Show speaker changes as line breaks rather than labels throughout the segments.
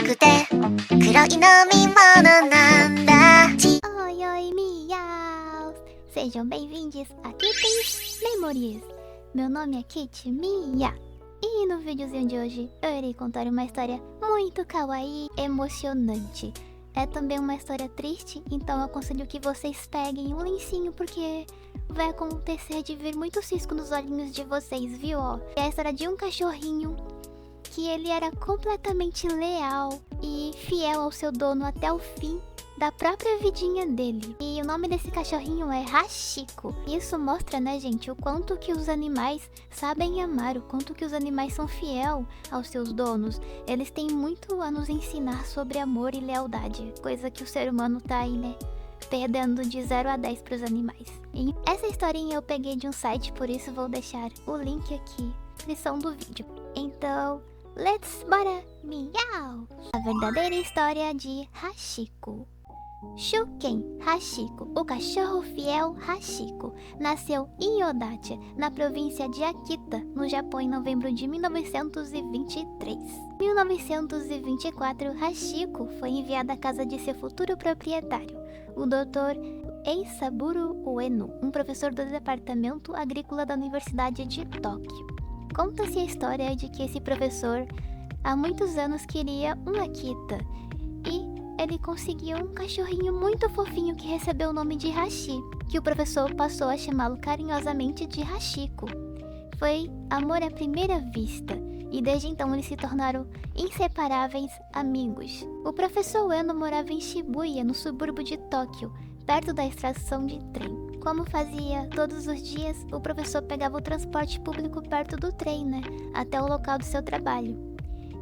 くて黒い飲み物なんだ。
Oi, oi, miaus! Sejam bem-vindos a Kitty's Memories. Meu nome é Kitty Mia. E no videozinho de hoje eu irei contar uma história muito kawaii, emocionante. É também uma história triste, então eu aconselho que vocês peguem um lencinho porque vai acontecer de vir muito cisco nos olhinhos de vocês, viu? É a história de um cachorrinho que ele era completamente leal e fiel ao seu dono até o fim da própria vidinha dele. E o nome desse cachorrinho é Hachiko. Isso mostra, né, gente, o quanto que os animais sabem amar, o quanto que os animais são fiel aos seus donos. Eles têm muito a nos ensinar sobre amor e lealdade, coisa que o ser humano tá aí, né, perdendo de 0 a 10 pros animais. E essa historinha eu peguei de um site, por isso vou deixar o link aqui na descrição do vídeo. Então, bora! Miau! A verdadeira história de Hachiko. Shuken Hachiko, o cachorro fiel Hachiko, nasceu em Odachi, na província de Akita, no Japão, em novembro de 1923. Em 1924, Hachiko foi enviado à casa de seu futuro proprietário, o Dr. Eisaburo Ueno, um professor do departamento agrícola da Universidade de Tóquio. Conta-se a história de que esse professor há muitos anos queria um Akita e ele conseguiu um cachorrinho muito fofinho que recebeu o nome de Hashi, que o professor passou a chamá-lo carinhosamente de Hachiko. Foi amor à primeira vista e desde então eles se tornaram inseparáveis amigos. O professor Ueno morava em Shibuya, no subúrbio de Tóquio, perto da estação de trem. Como fazia todos os dias, o professor pegava o transporte público perto do trem, né, até o local do seu trabalho.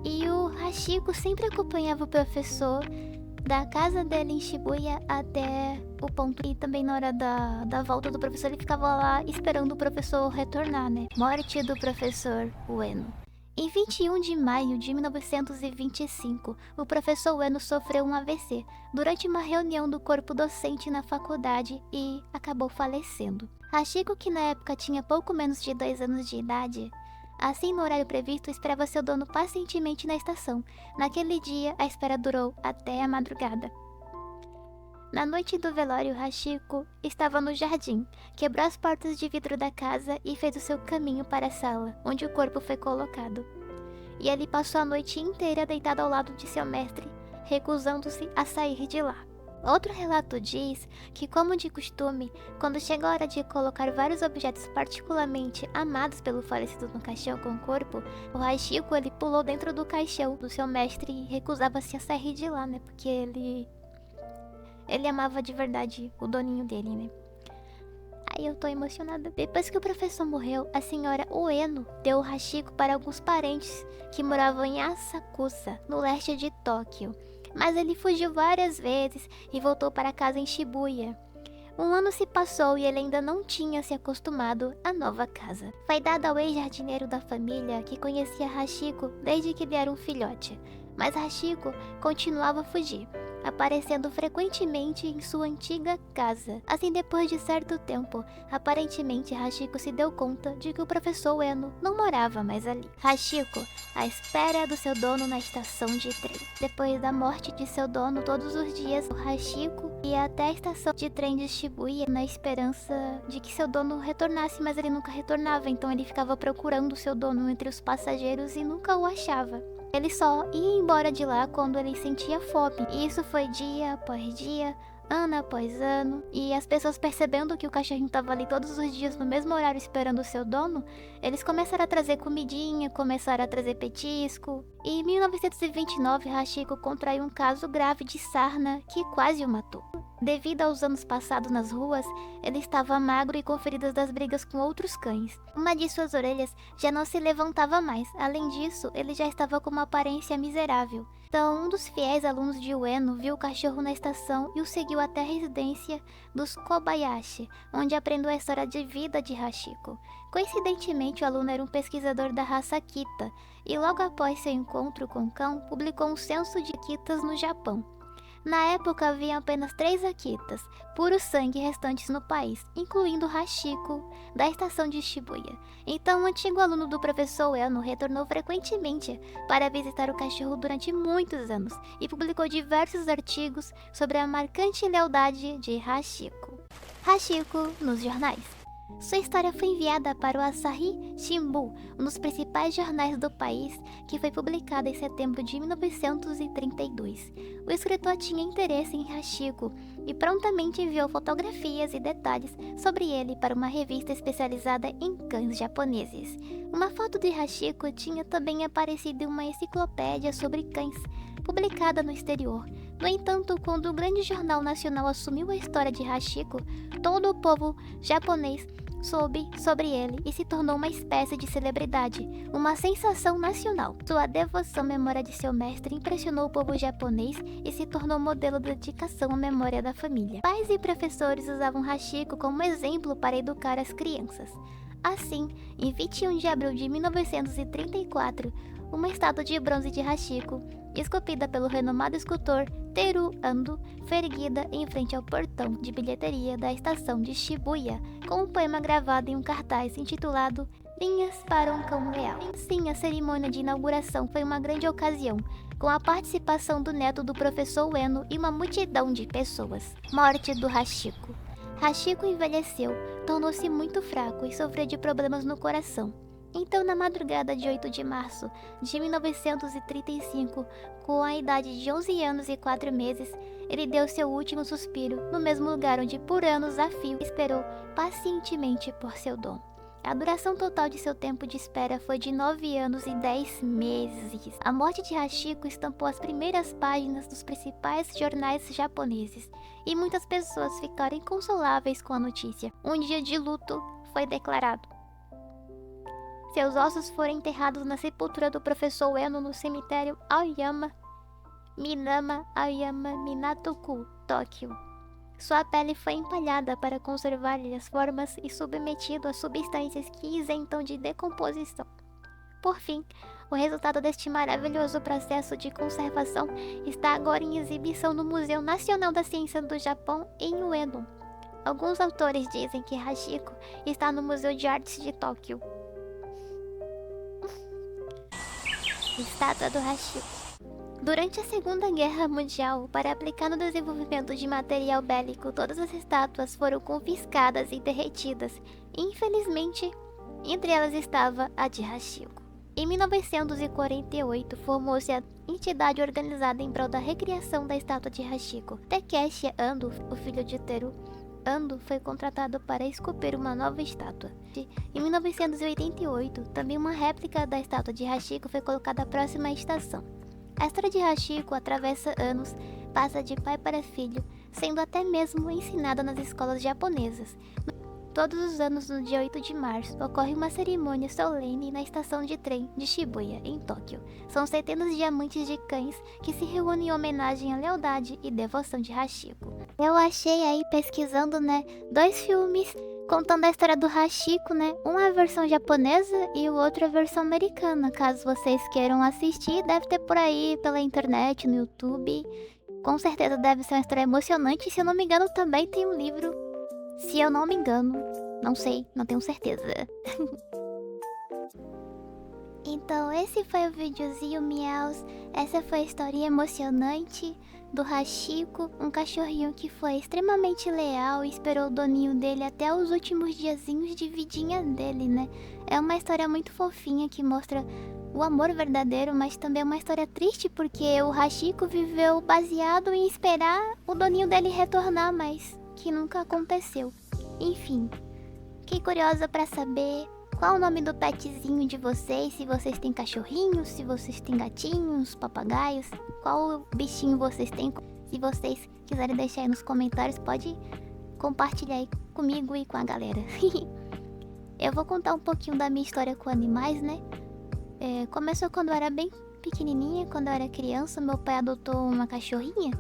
E o Hachiko sempre acompanhava o professor da casa dele em Shibuya até o ponto. E também na hora da volta do professor, ele ficava lá esperando o professor retornar, né? Morte do professor Ueno. Em 21 de maio de 1925, o professor Ueno sofreu um AVC durante uma reunião do corpo docente na faculdade e acabou falecendo. Hachiko, que na época tinha pouco menos de 2 anos de idade, assim no horário previsto, esperava seu dono pacientemente na estação. Naquele dia, a espera durou até a madrugada. Na noite do velório, Hachiko estava no jardim, quebrou as portas de vidro da casa e fez o seu caminho para a sala, onde o corpo foi colocado. E ele passou a noite inteira deitado ao lado de seu mestre, recusando-se a sair de lá. Outro relato diz que, como de costume, quando chegou a hora de colocar vários objetos particularmente amados pelo falecido no caixão com o corpo, o Hachiko ele pulou dentro do caixão do seu mestre e recusava-se a sair de lá, né? Porque ele amava de verdade o doninho dele, né? Aí eu tô emocionada. Depois que o professor morreu, a senhora Ueno deu o Hachiko para alguns parentes que moravam em Asakusa, no leste de Tóquio. Mas ele fugiu várias vezes e voltou para casa em Shibuya. Um ano se passou e ele ainda não tinha se acostumado à nova casa. Foi dado ao ex-jardineiro da família que conhecia Hachiko desde que ele era um filhote. Mas Hachiko continuava a fugir, aparecendo frequentemente em sua antiga casa. Assim, depois de certo tempo, aparentemente Hachiko se deu conta de que o professor Ueno não morava mais ali. Hachiko, à espera do seu dono na estação de trem. Depois da morte de seu dono, todos os dias, o Hachiko ia até a estação de trem de Shibuya na esperança de que seu dono retornasse, mas ele nunca retornava, então ele ficava procurando seu dono entre os passageiros e nunca o achava. Ele só ia embora de lá quando ele sentia fome. E isso foi dia após dia, ano após ano. E as pessoas, percebendo que o cachorrinho estava ali todos os dias no mesmo horário esperando o seu dono, eles começaram a trazer comidinha, começaram a trazer petisco. E em 1929, Hachiko contraiu um caso grave de sarna que quase o matou. Devido aos anos passados nas ruas, ele estava magro e com feridas das brigas com outros cães. Uma de suas orelhas já não se levantava mais. Além disso, ele já estava com uma aparência miserável. Então, um dos fiéis alunos de Ueno viu o cachorro na estação e o seguiu até a residência dos Kobayashi, onde aprendeu a história de vida de Hachiko. Coincidentemente, o aluno era um pesquisador da raça Akita, e logo após seu encontro com o cão, publicou um censo de Akitas no Japão. Na época havia apenas 3 Akitas, puro sangue restantes no país, incluindo Hachiko, da estação de Shibuya. Então o antigo aluno do professor Eno retornou frequentemente para visitar o cachorro durante muitos anos e publicou diversos artigos sobre a marcante lealdade de Hachiko. Hachiko nos jornais. Sua história foi enviada para o Asahi Shimbun, um dos principais jornais do país, que foi publicada em setembro de 1932. O escritor tinha interesse em Hachiko e prontamente enviou fotografias e detalhes sobre ele para uma revista especializada em cães japoneses. Uma foto de Hachiko tinha também aparecido em uma enciclopédia sobre cães, publicada no exterior. No entanto, quando o grande jornal nacional assumiu a história de Hachiko, todo o povo japonês soube sobre ele e se tornou uma espécie de celebridade, uma sensação nacional. Sua devoção à memória de seu mestre impressionou o povo japonês e se tornou modelo de dedicação à memória da família. Pais e professores usavam Hachiko como exemplo para educar as crianças. Assim, em 21 de abril de 1934, uma estátua de bronze de Hachiko, esculpida pelo renomado escultor Teru Ando, foi erguida em frente ao portão de bilheteria da estação de Shibuya, com um poema gravado em um cartaz intitulado Linhas para um Cão Leal. Sim, a cerimônia de inauguração foi uma grande ocasião, com a participação do neto do professor Ueno e uma multidão de pessoas. Morte do Hachiko. Hachiko envelheceu, tornou-se muito fraco e sofreu de problemas no coração. Então, na madrugada de 8 de março de 1935, com a idade de 11 anos e 4 meses, ele deu seu último suspiro no mesmo lugar onde por anos a fio esperou pacientemente por seu dom. A duração total de seu tempo de espera foi de 9 anos e 10 meses. A morte de Hachiko estampou as primeiras páginas dos principais jornais japoneses, e muitas pessoas ficaram inconsoláveis com a notícia. Um dia de luto foi declarado. Seus ossos foram enterrados na sepultura do professor Ueno no cemitério Aoyama Minama Aoyama Minatoku, Tóquio. Sua pele foi empalhada para conservar-lhe as formas e submetido a substâncias que isentam de decomposição. Por fim, o resultado deste maravilhoso processo de conservação está agora em exibição no Museu Nacional da Ciência do Japão, em Ueno. Alguns autores dizem que Hachiko está no Museu de Artes de Tóquio. Estátua do Hachiko. Durante a Segunda Guerra Mundial, para aplicar no desenvolvimento de material bélico, todas as estátuas foram confiscadas e derretidas. Infelizmente, entre elas estava a de Hachiko. Em 1948, formou-se a entidade organizada em prol da recriação da estátua de Hachiko. Takeshi Ando, o filho de Teru Ando, foi contratado para esculpir uma nova estátua. Em 1988, também uma réplica da estátua de Hachiko foi colocada próxima à estação. A história de Hachiko atravessa anos, passa de pai para filho, sendo até mesmo ensinada nas escolas japonesas. Todos os anos, no dia 8 de março, ocorre uma cerimônia solene na estação de trem de Shibuya, em Tóquio. São centenas de amantes de cães que se reúnem em homenagem à lealdade e devoção de Hachiko. Eu achei aí, pesquisando, 2 filmes contando a história do Hachiko, uma versão japonesa e o outro a versão americana. Caso vocês queiram assistir, deve ter por aí pela internet, no YouTube. Com certeza deve ser uma história emocionante. Se eu não me engano, também tem um livro. Se eu não me engano, não sei, não tenho certeza. Então esse foi o videozinho, miaus. Essa foi a história emocionante do Hachiko, um cachorrinho que foi extremamente leal e esperou o doninho dele até os últimos diazinhos de vidinha dele, É uma história muito fofinha que mostra o amor verdadeiro, mas também é uma história triste porque o Hachiko viveu baseado em esperar o doninho dele retornar, mas que nunca aconteceu. Enfim, fiquei curiosa pra saber qual o nome do petzinho de vocês, se vocês têm cachorrinhos, se vocês têm gatinhos, papagaios, qual bichinho vocês têm. Se vocês quiserem deixar aí nos comentários, pode compartilhar aí comigo e com a galera. Eu vou contar um pouquinho da minha história com animais, Começou quando eu era bem pequenininha, quando eu era criança. Meu pai adotou uma cachorrinha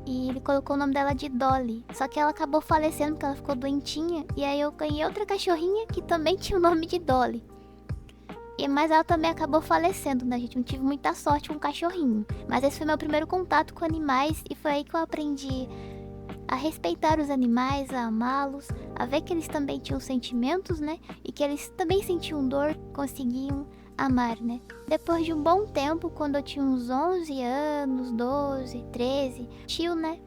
e ele colocou o nome dela de Dolly. Só que ela acabou falecendo porque ela ficou doentinha. E aí eu ganhei outra cachorrinha que também tinha o nome de Dolly. Mas ela também acabou falecendo, né, gente? Não tive muita sorte com o cachorrinho. Mas esse foi meu primeiro contato com animais e foi aí que eu aprendi a respeitar os animais, a amá-los, a ver que eles também tinham sentimentos, né? E que eles também sentiam dor, conseguiam amar, né? Depois de um bom tempo, quando eu tinha uns 11 anos, 12, 13, tio, né?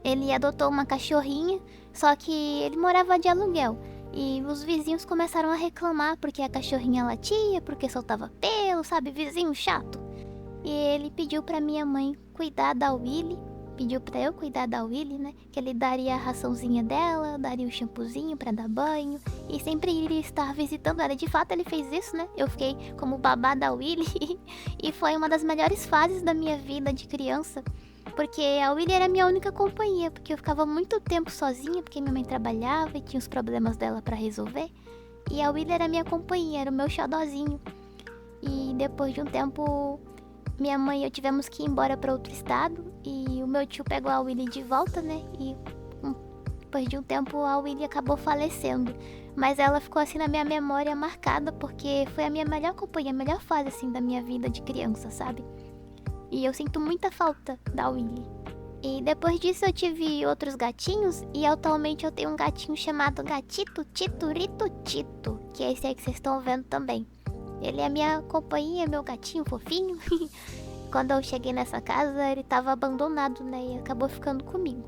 Ele adotou uma cachorrinha, só que ele morava de aluguel. E os vizinhos começaram a reclamar porque a cachorrinha latia, porque soltava pelo, sabe? Vizinho chato. E ele pediu pra minha mãe cuidar da Willy. Pediu pra eu cuidar da Willy, né? Que ele daria a raçãozinha dela, daria o shampoozinho pra dar banho. E sempre iria estar visitando ela. De fato, ele fez isso, né? Eu fiquei como babá da Willy. E foi uma das melhores fases da minha vida de criança. Porque a Willy era a minha única companhia. Porque eu ficava muito tempo sozinha, porque minha mãe trabalhava e tinha os problemas dela pra resolver. E a Willy era a minha companhia, era o meu xodózinho. E depois de um tempo, minha mãe e eu tivemos que ir embora pra outro estado. E o meu tio pegou a Willy de volta, né? E depois de um tempo a Willy acabou falecendo. Mas ela ficou assim na minha memória marcada, porque foi a minha melhor companhia, a melhor fase assim da minha vida de criança, sabe? E eu sinto muita falta da Willy. E depois disso eu tive outros gatinhos. E atualmente eu tenho um gatinho chamado Gatito Titurito Tito, que é esse aí que vocês estão vendo também. Ele é minha companhia, meu gatinho fofinho. Quando eu cheguei nessa casa, ele tava abandonado, né? E acabou ficando comigo.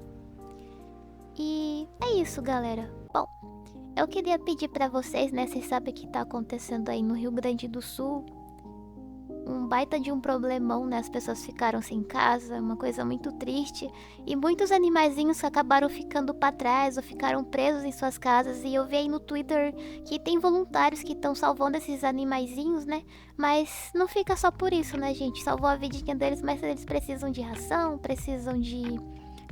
E é isso, galera. Bom, eu queria pedir pra vocês, né? Vocês sabem o que tá acontecendo aí no Rio Grande do Sul. Um baita de um problemão, né? As pessoas ficaram sem casa, uma coisa muito triste. E muitos animaizinhos acabaram ficando pra trás ou ficaram presos em suas casas. E eu vi aí no Twitter que tem voluntários que estão salvando esses animaizinhos, né? Mas não fica só por isso, né, gente? Salvou a vidinha deles, mas eles precisam de ração, precisam de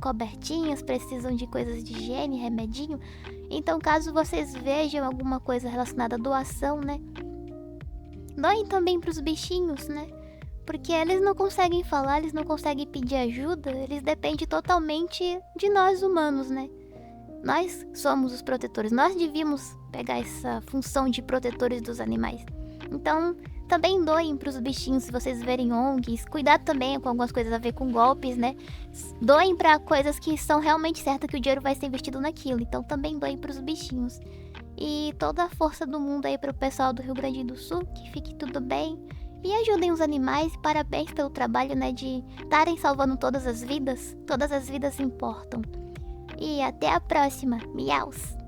cobertinhas, precisam de coisas de higiene, remedinho. Então, caso vocês vejam alguma coisa relacionada à doação, né? Doem também pros bichinhos, né? Porque eles não conseguem falar, eles não conseguem pedir ajuda, eles dependem totalmente de nós humanos, né? Nós somos os protetores, nós devíamos pegar essa função de protetores dos animais. Então, também doem pros bichinhos se vocês verem ONGs. Cuidado também com algumas coisas a ver com golpes, né? Doem pra coisas que são realmente certas que o dinheiro vai ser investido naquilo. Então também doem pros bichinhos. E toda a força do mundo aí pro pessoal do Rio Grande do Sul, que fique tudo bem. E ajudem os animais, parabéns pelo trabalho, né, de estarem salvando todas as vidas importam. E até a próxima, miaus!